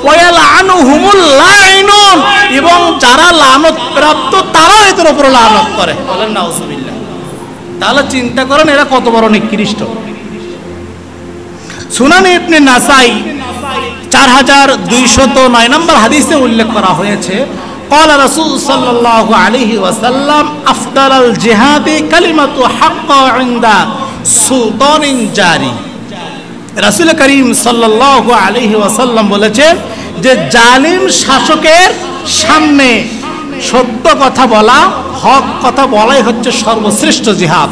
ওয়া ইয়ালআনুহুমুল লাঈনুন, এবং যারা লানত প্রাপ্ত তারাও এদের উপর লানত করে। বলেন নাউজুবিল্লাহ। তাহলে চিন্তা করেন এরা কত বড় নিকৃষ্ট। সুনান ইবনে নাসাই 4209 নম্বর হাদিসে উল্লেখ করা হয়েছে, قال رسول صلى الله عليه وسلم أفضل الجهاد كلمة حق عند سلطان جاري। রাসূল করিম সাল্লাল্লাহু আলাইহি ওয়াসাল্লাম বলেছেন যে জালিম শাসকের সামনে সত্য কথা বলা, হক কথা বলাই হচ্ছে সর্বশ্রেষ্ঠ জিহাদ।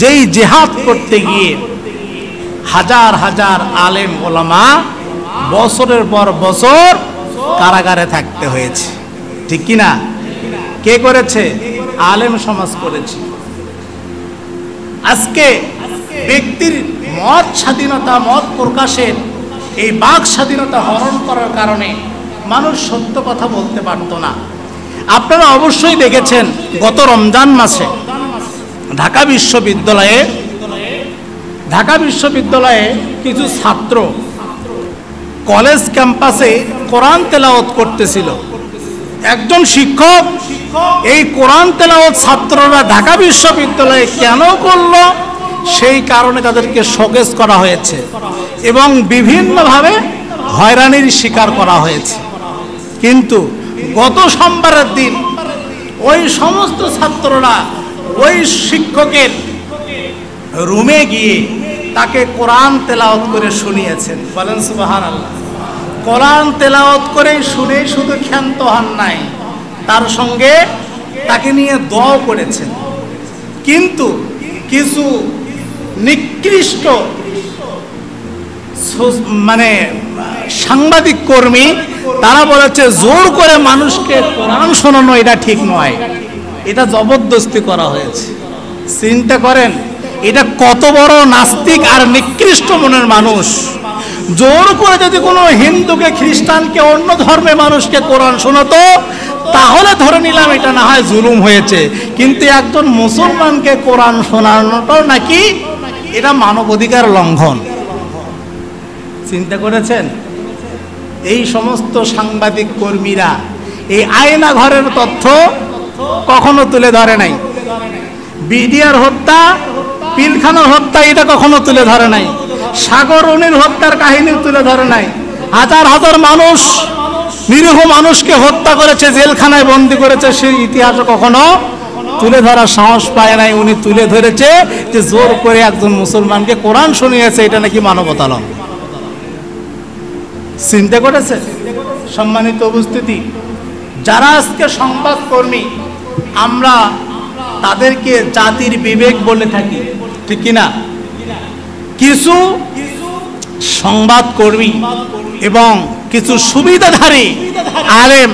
যেই জিহাদ করতে গিয়ে হাজার হাজার আলেম ওলামা বছরের পর বছর কারাগারে থাকতে হয়েছে, ঠিক কি না? কে করেছে? আলেম সমাজ করেছে। আজকে ব্যক্তির মত স্বাধীনতা, মত প্রকাশের এই বাক স্বাধীনতা হরণ করার কারণে মানুষ সত্য কথা বলতে পারত না। আপনারা অবশ্যই দেখেছেন গত রমজান মাসে ঢাকা বিশ্ববিদ্যালয়ে কিছু ছাত্র কলেজ ক্যাম্পাসে কোরআন তেলাওয়াত করতেছিল। একজন শিক্ষক এই কোরআন তেলাওয়াত ছাত্ররা ঢাকা বিশ্ববিদ্যালয়ে কেন করলো সেই কারণে তাদেরকে শোকেস করা হয়েছে এবং বিভিন্নভাবে হয়রানির শিকার করা হয়েছে। কিন্তু গত সোমবারের দিন ওই সমস্ত ছাত্ররা ওই শিক্ষকের রুমে গিয়ে তাকে কোরআন তেলাওয়াত করে শুনিয়েছেন। বলেন সুবহানাল্লাহ। কোরআন তেলাওয়াত করে শুনে শুধু ক্ষান্ত হন নাই, তার সঙ্গে তাকে নিয়ে দোয়া করেছেন। কিন্তু কিছু নিকৃষ্ট সাংবাদিক কর্মী তারা বলেছে জোর করে মানুষকে কোরআন শোনানো এটা ঠিক নয়, এটা জবরদস্তি করা হয়েছে। চিন্তা করেন এটা কত বড় নাস্তিক আর নিকৃষ্ট মনের মানুষ। জোর করে যদি কোনো হিন্দুকে, খ্রিস্টানকে, অন্য ধর্মের মানুষকে কোরআন শোনাতো তাহলে ধরে নিলাম এটা না হয় জুলুম হয়েছে, কিন্তু একজন মুসলমানকে কোরআন শোনানোটাও নাকি এটা মানবাধিকার লঙ্ঘন। চিন্তা করেছেন? এই সমস্ত সাংবাদিক কর্মীরা এই আয়না ঘরের তথ্য কখনো তুলে ধরে নাই, বিডিআর হত্যা, পিলখানার হত্যা এটা কখনো তুলে ধরে নাই, সাগররণীর হত্যার কাহিনী তুলে ধরে নাই। হাজার হাজার মানুষ, নিরীহ মানুষকে হত্যা করেছে, জেলখানায় বন্দী করেছে, সেই ইতিহাস কখনো তুলে ধরার সাহস পায় নাই। উনি তুলে ধরেছে যে জোর করে একজন মুসলমানকে কোরআন শুনিয়েছে, এটা নাকি মানবতা লঙ্ঘন। চিন্তা করেছে? সম্মানিত উপস্থিতি, যারা আজকে সংবাদকর্মী, আমরা তাদেরকে জাতির বিবেক বলে থাকি, ঠিক কিনা? কিছু সংবাদকর্মী এবং কিছু সুবিধাধারী আলেম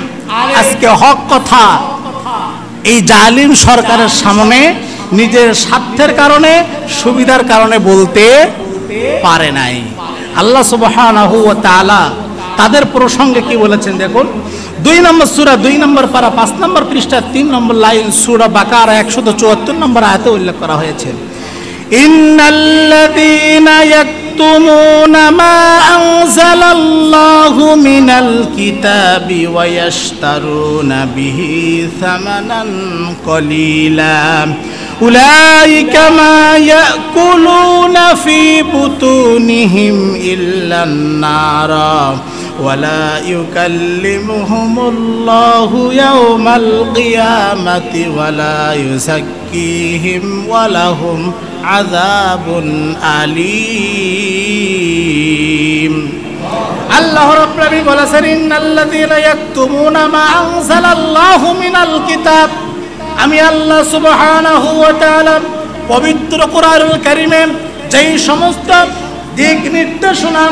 আজকে হক কথা এই জালিম সরকারের সামনে নিজের স্বার্থের কারণে, সুবিধার কারণে বলতে পারে নাই। আল্লাহ সুবহানাহু ওয়া তাআলা তাদের প্রসঙ্গে কি বলেছেন দেখুন। 2 নম্বর সূরা 2 নম্বর পারা 5 নম্বর পৃষ্ঠা 3 নম্বর লাইন সূরা বাকারা 174 নম্বর আয়াতে উল্লেখ করা হয়েছে, ইন্নাল্লাযীনা ইয়াকতুমুনা মা আনজালাল্লাহু মিনাল কিতাবি ওয়া ইয়াশতারুনা বিহি সামানান কলিলা উলাইকা মা ইয়াকুলুনা ফি বুতুনিহিম ইল্লান নারা ওয়ালা ইউকাল্লিমুহুমুল্লাহু ইয়াওমাল কিয়ামাতি ওয়ালা ইউযাক্কিহিম ওয়ালাহুম আযাবুন আলীম। আল্লাহ রাব্বুল আলামিন বলেছেন, ইন্নাল্লাযীনা ইয়াকতুমুনা মা আনজালাল্লাহু মিনাল কিতাব, আমি আল্লাহ সুবহানাহু ওয়া তাআলা পবিত্র কোরআনুল কারীমে যেই সমস্ত দিক নির্দেশনা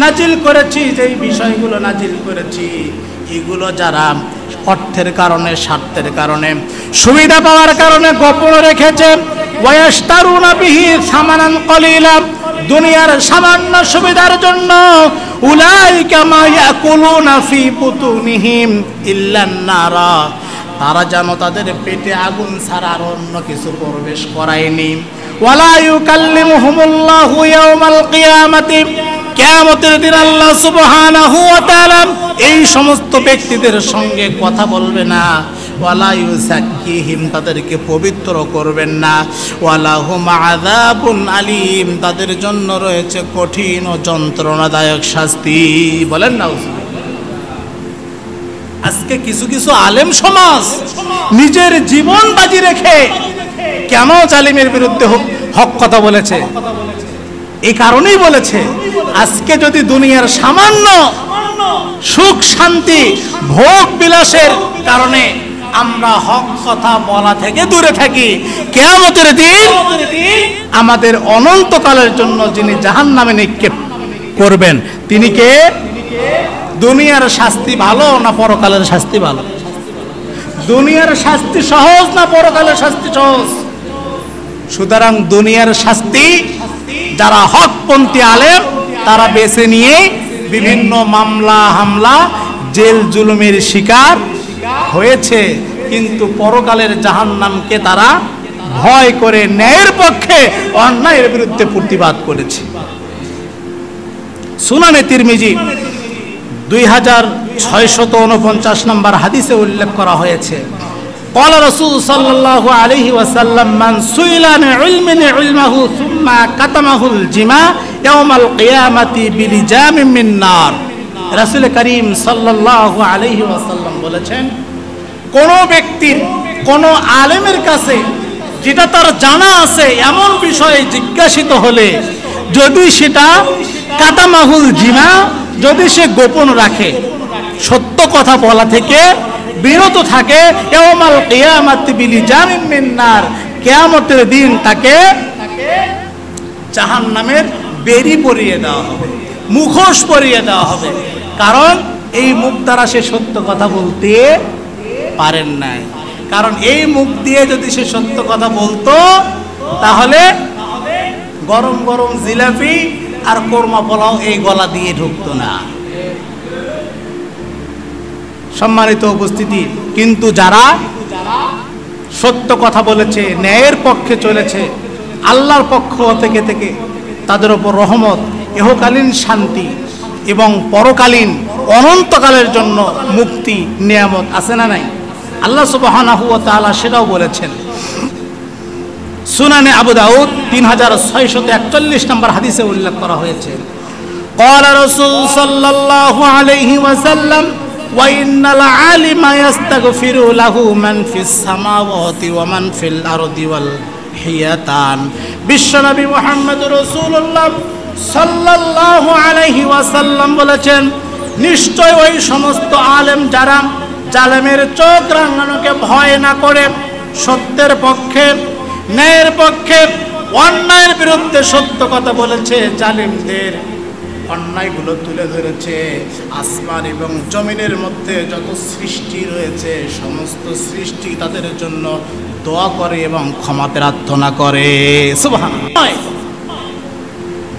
নাজিল করেছি, যেই বিষয়গুলো নাজিল করেছি, এগুলো যারা অর্থের কারণে, স্বার্থের কারণে, সুবিধা পাওয়ার কারণে গোপন রেখেছে, ওয়ায়াশতারুনা বিহি সামানান কলিলা, দুনিয়ার সামান্য সুবিধার জন্য, উলাইকা মা ইয়াকুলুনা ফি বুতুনিহিম ইল্লান নারা, তারা যেন তাদের পেটে আগুন ছাড়া আর অন্য কিছু প্রবেশ করায়নি। ওয়ালা ইউকাল্লিমুহুমুল্লাহু ইয়াওমাল কিয়ামাতি, কিয়ামতের দিন আল্লাহ সুবহানাহু ওয়া তাআলা এই সমস্ত ব্যক্তিদের সঙ্গে কথা বলবে না। ওয়ালা ইউযাক্কিহিম, তাদেরকে পবিত্র করবেন না। ওয়ালাহুম আযাবুন আলীম, তাদের জন্য রয়েছে কঠিন ও যন্ত্রণাদায়ক শাস্তি। বলেন না? আজকে কিছু কিছু আলেম সমাজ নিজের জীবন বাজি রেখে কেন জালিমের বিরুদ্ধে হক কথা বলেছে? এই কারণেই বলেছে, আজকে যদি দুনিয়ার সামান্য সুখ শান্তি ভোগ বিলাসের কারণে আমরা হক কথা বলা থেকে দূরে থাকি, কিয়ামতের দিন আমাদের অনন্তকালের জন্য যিনি জাহান্নামে নিক্ষেপ করবেন, তিনি কে? দুনিয়ার শাস্তি ভালো না পরকালের শাস্তি ভালো? দুনিয়ার শাস্তি সহজ না পরকালের শাস্তি সহজ? সুতরাং দুনিয়ার শাস্তি যারা হকপন্থী আলেম তারা বেছে নিয়ে বিভিন্ন মামলা হামলা জেল জুলুমের শিকার হয়েছে, কিন্তু পরকালের জাহান্নামকে তারা ভয় করে ন্যায়ের পক্ষে অন্যায়ের বিরুদ্ধে প্রতিবাদ করেছে। সুনানে তিরমিজি 2649 নম্বর হাদিসে উল্লেখ করা হয়েছে, قال رسول صلى الله عليه وسلم من سئل عن علم علمه ثم كتمه الجماع يوم القيامة بلجام من نار। রাসূল করিম সাল্লাল্লাহু আলাইহি ওয়াসাল্লাম বলেছেন, কোন ব্যক্তির কোন আলেমের কাছে যেটা তার জানা আছে এমন বিষয়ে জিজ্ঞাসিত হলে যদি সেটা কাতামাহুল জিমা, যদি সে গোপন রাখে, সত্য কথা বলা থেকে বিরত থাকে, ইয়াউমাল কিয়ামাতি বিলিজামিন মিন নার, কিয়ামতের দিন তাকে জাহান্নামের বেড়ি পরিয়ে দেওয়া হবে, মুখোশ পরিয়ে দেওয়া হবে। কারণ এই মুখ দ্বারা সে সত্য কথা বলতে পারেন নাই। কারণ এই মুখ দিয়ে যদি সে সত্য কথা বলতো তাহলে গরম গরম জিলাপি আর কোরমা পোলাও এই গলা দিয়ে ঢুকতো না। সম্মানিত উপস্থিতি, কিন্তু যারা সত্য কথা বলেছে, ন্যায়ের পক্ষে চলেছে, আল্লাহর পক্ষ থেকে তাদের উপর রহমত, ইহকালীন শান্তি এবং পরকালীন অনন্তকালের জন্য মুক্তি নিয়ামত আছে না নাই? আল্লাহ সুবহানাহু ওয়া তাআলা সেটাও বলেছেন। সুনানে আবু দাউদ 3641 নম্বর হাদিসে উল্লেখ করা হয়েছে, ক্বালা রাসূল সাল্লাল্লাহু আলাইহি ওয়াসাল্লাম ওয়া ইন্নাল আলিমা ইস্তাগফিরু লাহু মান ফিস সামাওয়াতি ওয়া মান ফিল আরদি ওয়াল হিয়াতান। বিশ্বনবী মুহাম্মদ রাসূলুল্লাহ সাল্লাল্লাহু আলাইহি ওয়াসাল্লাম বলেছেন, নিশ্চয় ওই সমস্ত আলেম যারা জালেমের চোখ রাঙানোকে ভয় না করে সত্যের পক্ষে, ন্যায়ের পক্ষে, অন্যায়ের বিরুদ্ধে সত্য কথা বলেছে, জালিমদের অন্যায়গুলো তুলে ধরেছে, আসমান এবং জমিনের মধ্যে যত সৃষ্টি রয়েছে সমস্ত সৃষ্টি তাদের জন্য দোয়া করে এবং ক্ষমা প্রার্থনা করে। সুবহানাল্লাহ।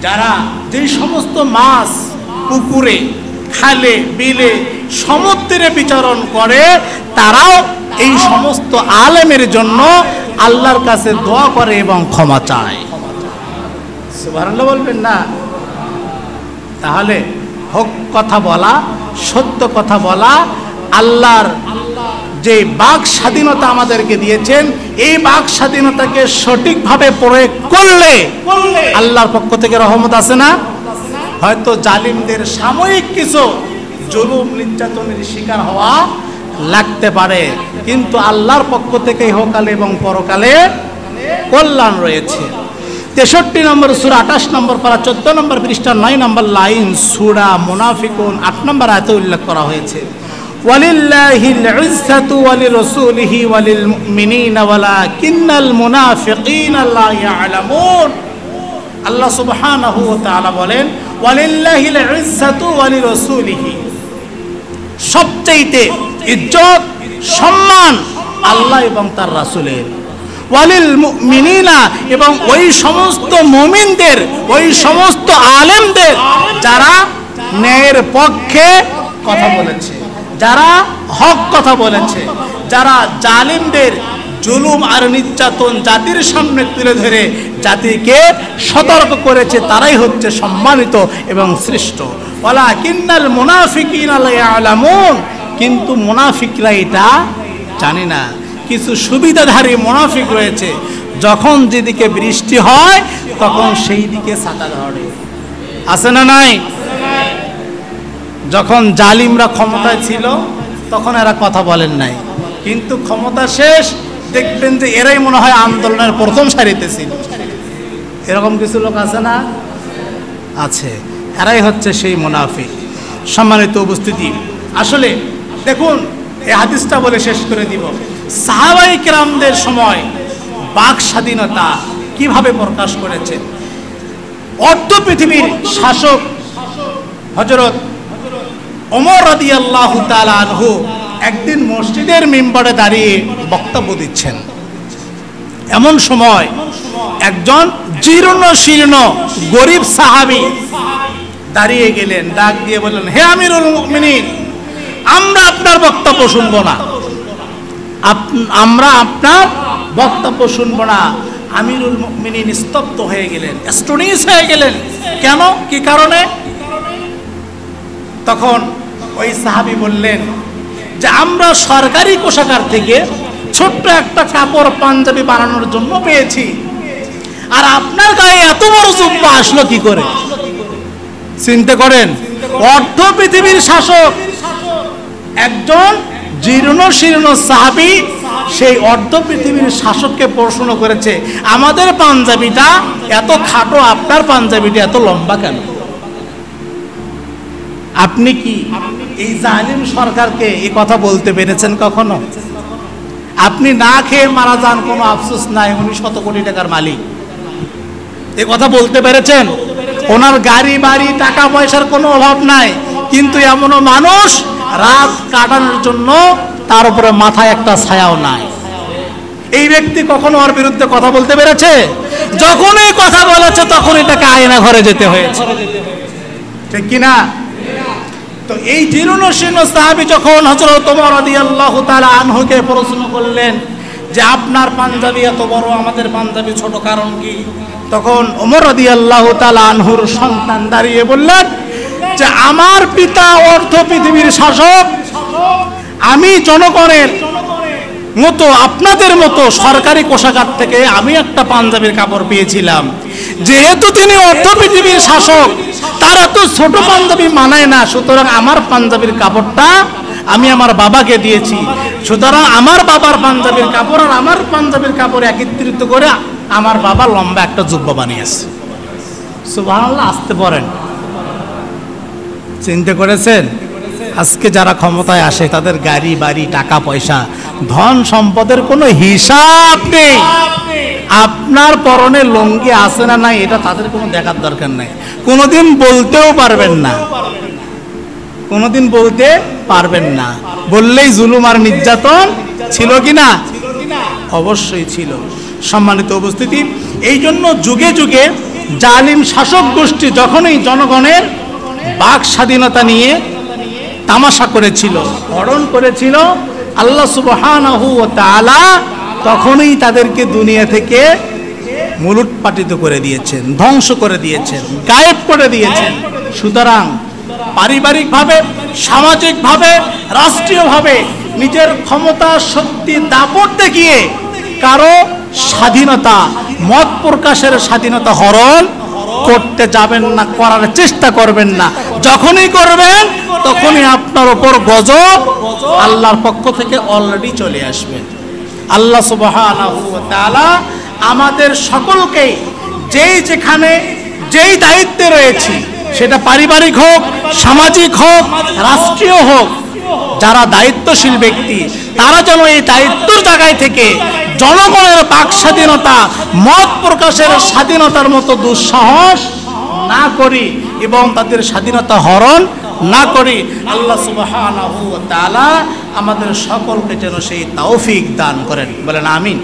যারা যে সমস্ত মাছ পুকুরে, খালে, বিলে, সমুদ্রে বিচরণ করে তারাও এই সমস্ত আলেমের জন্য আল্লাহর কাছে দোয়া করে এবং ক্ষমা চায়। সুবহানাল্লাহ বলবেন না? তাহলে হক কথা বলা, সত্য কথা বলা, আল্লাহর যে বাক স্বাধীনতা আমাদেরকে দিয়েছেন, এই বাক স্বাধীনতাকে সঠিকভাবে প্রয়োগ করলে আল্লাহর পক্ষ থেকে রহমত আছে না? হয়তো জালিমদের সাময়িক কিছু জুলুম নির্যাতনের শিকার হওয়া লাগতে পারে, কিন্তু আল্লাহর পক্ষ থেকে ইহকালে এবং পরকালে কল্যাণ রয়েছে। 63 নম্বর সূরা 28 নম্বর পারা 14 নম্বর পৃষ্ঠা 9 নম্বর লাইন সূরা মুনাফিকুন 8 নম্বর আয়াতে উল্লেখ করা হয়েছে, ওয়ালিল্লাহিল ইজ্জাতু ওয়ালিরাসূলিহি ওয়ালিল মুমিনিনা ওয়ালাকিন্নাল মুনাফিকিনা লা ইয়ালামুন। আল্লাহ সুবহানাহু ওয়া তাআলা বলেন, ওয়ালিল্লাহিল ইজ্জাতু ওয়ালিরাসূলিহি, সবচেয়ে ইজ্জত সম্মান আল্লাহ এবং তার রাসূলের, ওয়ালিল মুমিনিনা, এবং ওই সমস্ত মুমিনদের, ওই সমস্ত আলেমদের যারা ন্যায়ের পক্ষে কথা বলেছে, যারা হক কথা বলেছে, যারা জালিমদের জুলুম আর নির্যাতন জাতির সামনে তুলে ধরে জাতিকে সতর্ক করেছে, তারাই হচ্ছে সম্মানিত এবং শ্রেষ্ঠ। ওয়ালাকিন্নাল মুনাফিকিনা লা ইয়ালামুন, কিন্তু মুনাফিকরা এটা জানে না। কিছু সুবিধাধারী মুনাফিক রয়েছে, যখন যেদিকে বৃষ্টি হয় তখন সেই দিকে ছাতা ধরে। আছে না নাই? যখন জালিমরা ক্ষমতায় ছিল তখন এরা কথা বলেন নাই, কিন্তু ক্ষমতা শেষ দেখবেন যে এরাই মনে হয় আন্দোলনের প্রথম সারিতে ছিল। এরকম কিছু লোক আছে না? আছে। এরাই হচ্ছে সেই মুনাফিক। সম্মানিত উপস্থিতি, আসলে দেখুন, এই হাদিসটা বলে শেষ করে দিব। সাহাবায়ে কেরামদের সময় বাক স্বাধীনতা কিভাবে প্রকাশ করেছে। অর্ধ পৃথিবীর শাসক হযরত ওমর রাদিয়াল্লাহু তাআলা আনহু একদিন মসজিদের মিম্বরে দাঁড়িয়ে বক্তব্য দিচ্ছেন। এমন সময় একজন জীর্ণ শীর্ণ গরিব সাহাবী দাঁড়িয়ে গেলেন, ডাক দিয়ে বললেন, হে আমিরুল মুমিনিন, আমরা আপনার বক্তব্য শুনবো না, আমরা আপনার বক্তব্য শুনবো না। আমিরুল মুমিনিন স্তব্ধ হয়ে গেলেন, অ্যাস্টোনিশ হয়ে গেলেন। কেন? কি কারণে? তখন ওই সাহাবী বললেন যে আমরা সরকারি কোষাগার থেকে ছোট্ট একটা কাপড় পাঞ্জাবি বানানোর জন্য পেয়েছি, আর আপনার গায়ে এত বড় জুব্বা আসলো কি করে? চিন্তা করেন, অর্ধ পৃথিবীর শাসক একজন জীর্ণ শীর্ণ সাহাবী সেই অর্ধ পৃথিবীর শাসককে প্রশ্ন করেছে, আমাদের পাঞ্জাবিটা এত খাটো, আপনার পাঞ্জাবিটা এত লম্বা কেন? আপনি কি এই জালিম সরকারকে এই কথা বলতে পেরেছেন কখনো? আপনি না খেয়ে মারা যান, কোনো আফসোস নাই, উনি শত কোটি টাকার মালিক, এই কথা বলতে পেরেছেন? ওনার গাড়ি বাড়ি টাকা পয়সার কোনো অভাব নাই, কিন্তু এমনও মানুষ রাত কাটানোর জন্য তার উপরে মাথায় একটা ছায়াও নাই। এই ব্যক্তি কখনো ওর বিরুদ্ধে কথা বলতে পেরেছে? যখনই কথা বলেছে তখনই তাকে আয়না ঘরে যেতে হয়েছে, ঠিক কিনা? তো এই জীর্ণ শীর্ণ সাহাবী যখন হযরত ওমর রাদিয়াল্লাহু তাআলা আনহুকে প্রশ্ন করলেন যে আপনার পাঞ্জাবি এত বড়, আমাদের পাঞ্জাবি ছোট, কারণ কি? তখন ওমর রাদিয়াল্লাহু তাআলা আনহুর সন্তান দাঁড়িয়ে বললেন যে আমার পিতা অর্ধ পৃথিবীর শাসক, আমি জনগণের মতো আপনাদের মতো সরকারি কোষাগার থেকে আমি একটা পাঞ্জাবির কাপড় পেয়েছিলাম। যেহেতু তিনি অর্ধ পৃথিবীর শাসক, তার এত ছোট পাঞ্জাবি মানায় না, সুতরাং আমার পাঞ্জাবির কাপড়টা আমি আমার বাবাকে দিয়েছি। সুতরাং আমার বাবার পাঞ্জাবির কাপড় আর আমার পাঞ্জাবির কাপড় একত্রিত করে আমার বাবা লম্বা একটা জুব্বা বানিয়েছে। সুবহানাল্লাহ। আসতে পারেন, চিন্তা করেছেন? আজকে যারা ক্ষমতায় আসে তাদের গাড়ি বাড়ি টাকা পয়সা ধন সম্পদের কোনো হিসাব নেই। আপনার পরনে লুঙ্গি আছে না নাই এটা তাদের কোনো দেখার দরকার নাই। কোনোদিন বলতেও পারবেন না, কোনোদিন বলতে পারবেন না। বললেই জুলুম আর নির্যাতন ছিল কি না? অবশ্যই ছিল। সম্মানিত উপস্থিতি, এই জন্য যুগে যুগে জালিম শাসক গোষ্ঠী যখনই জনগণের বাক স্বাধীনতা নিয়ে তামাশা করেছিল, হরণ করেছিল, আল্লাহ সুবহানাহু ওয়া তাআলা তখনই তাদেরকে দুনিয়া থেকে মুলুটপাটিত করে দিয়েছেন, ধ্বংস করে দিয়েছেন, গায়েব করে দিয়েছেন। সুতরাং পারিবারিকভাবে, সামাজিকভাবে, রাষ্ট্রীয়ভাবে নিজের ক্ষমতা শক্তি দাপট দেখিয়ে কারো স্বাধীনতা, মত প্রকাশের স্বাধীনতা হরণ করতে যাবেন না, করার চেষ্টা করবেন না। যখনই করবেন তখনই আপনার উপর গজব আল্লাহর পক্ষ থেকে অলরেডি চলে আসবে। আল্লাহ সুবহানাহু ওয়া তাআলা আমাদের সকলকে যেই যেখানে যেই দায়িত্বে রয়েছে, সেটা পারিবারিক হোক, সামাজিক হোক, রাষ্ট্রীয় হোক, যারা দায়িত্বশীল ব্যক্তি তারা যেন এই দায়িত্বের জায়গায় থেকে জনগণের বাক স্বাধীনতা, মত প্রকাশের স্বাধীনতার মতো দুঃসাহস না করি এবং তাদের স্বাধীনতা হরণ না করি। আল্লাহ সুবহানাহু ওয়া তাআলা আমাদের সকলকে যেন সেই তৌফিক দান করেন। বলেন আমিন।